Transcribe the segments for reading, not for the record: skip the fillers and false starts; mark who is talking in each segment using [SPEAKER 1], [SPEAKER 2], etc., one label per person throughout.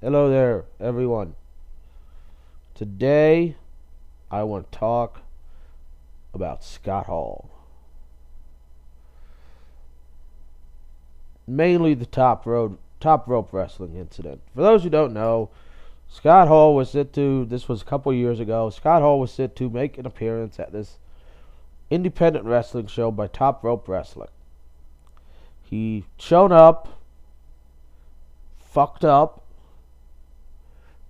[SPEAKER 1] Hello there, everyone. Today, I want to talk about Scott Hall. Mainly the top rope wrestling incident. For those who don't know, Scott Hall was set to, this was a couple years ago, Scott Hall was set to make an appearance at this independent wrestling show by Top Rope Wrestling. He showed up, fucked up,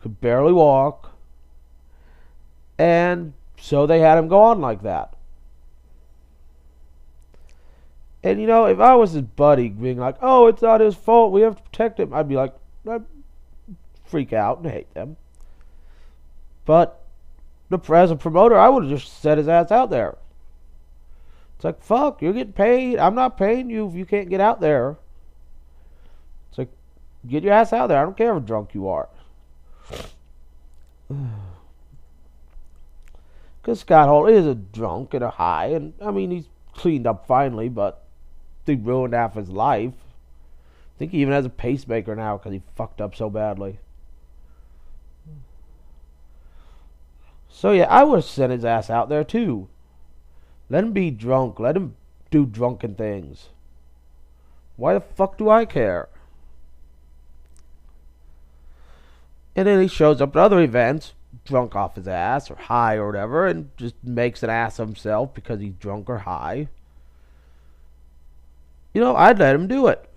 [SPEAKER 1] could barely walk, and so they had him go on like that. And you know, if I was his buddy being like, oh, it's not his fault, we have to protect him, I'd be like, I'd freak out and hate them. But as a promoter, I would have just set his ass out there. It's like, fuck, you're getting paid. I'm not paying you if you can't get out there. It's like, get your ass out there. I don't care how drunk you are. Because Scott Hall is a drunk and a high, and I mean, he's cleaned up finally, but he ruined half his life. I think he even has a pacemaker now because he fucked up so badly. So yeah, I would have sent his ass out there too. Let him be drunk. Let him do drunken things. Why the fuck do I care? And then he shows up at other events, drunk off his ass or high or whatever, and just makes an ass of himself because he's drunk or high. You know, I'd let him do it.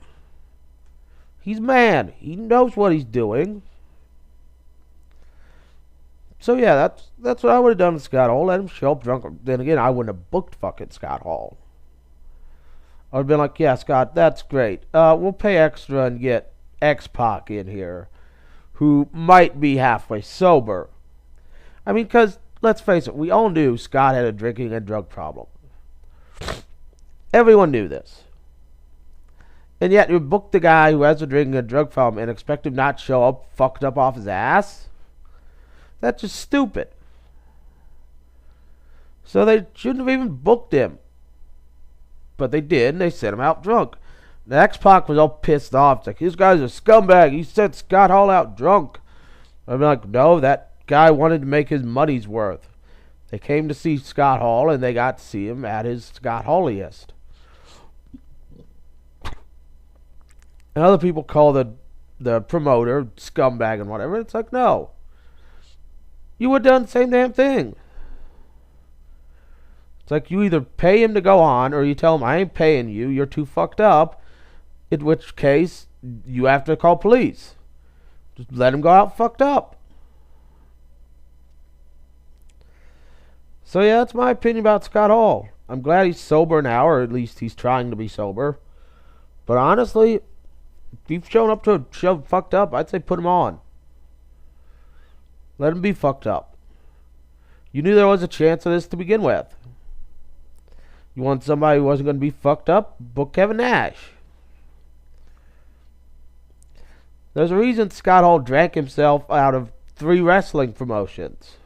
[SPEAKER 1] He's man. He knows what he's doing. So yeah, that's what I would have done with Scott Hall. Let him show up drunk. Then again, I wouldn't have booked fucking Scott Hall. I would have been like, yeah, Scott, that's great. We'll pay extra and get X-Pac in here, who might be halfway sober. I mean, because, let's face it, we all knew Scott had a drinking and drug problem. Everyone knew this. And yet, you book the guy who has a drinking and drug problem and expect him not to show up fucked up off his ass? That's just stupid. So they shouldn't have even booked him. But they did, and they sent him out drunk. The X-Pac was all pissed off. It's like, this guy's a scumbag. He sent Scott Hall out drunk. I'm like, no, that guy wanted to make his money's worth. They came to see Scott Hall, and they got to see him at his Scott Halliest. And other people call the promoter scumbag and whatever. It's like, no. You would have done the same damn thing. It's like you either pay him to go on or you tell him, I ain't paying you, you're too fucked up. In which case, you have to call police. Just let him go out fucked up. So yeah, that's my opinion about Scott Hall. I'm glad he's sober now, or at least he's trying to be sober. But honestly, if you've shown up to a show fucked up, I'd say put him on. Let him be fucked up. You knew there was a chance of this to begin with. You want somebody who wasn't going to be fucked up? Book Kevin Nash. There's a reason Scott Hall drank himself out of 3 wrestling promotions.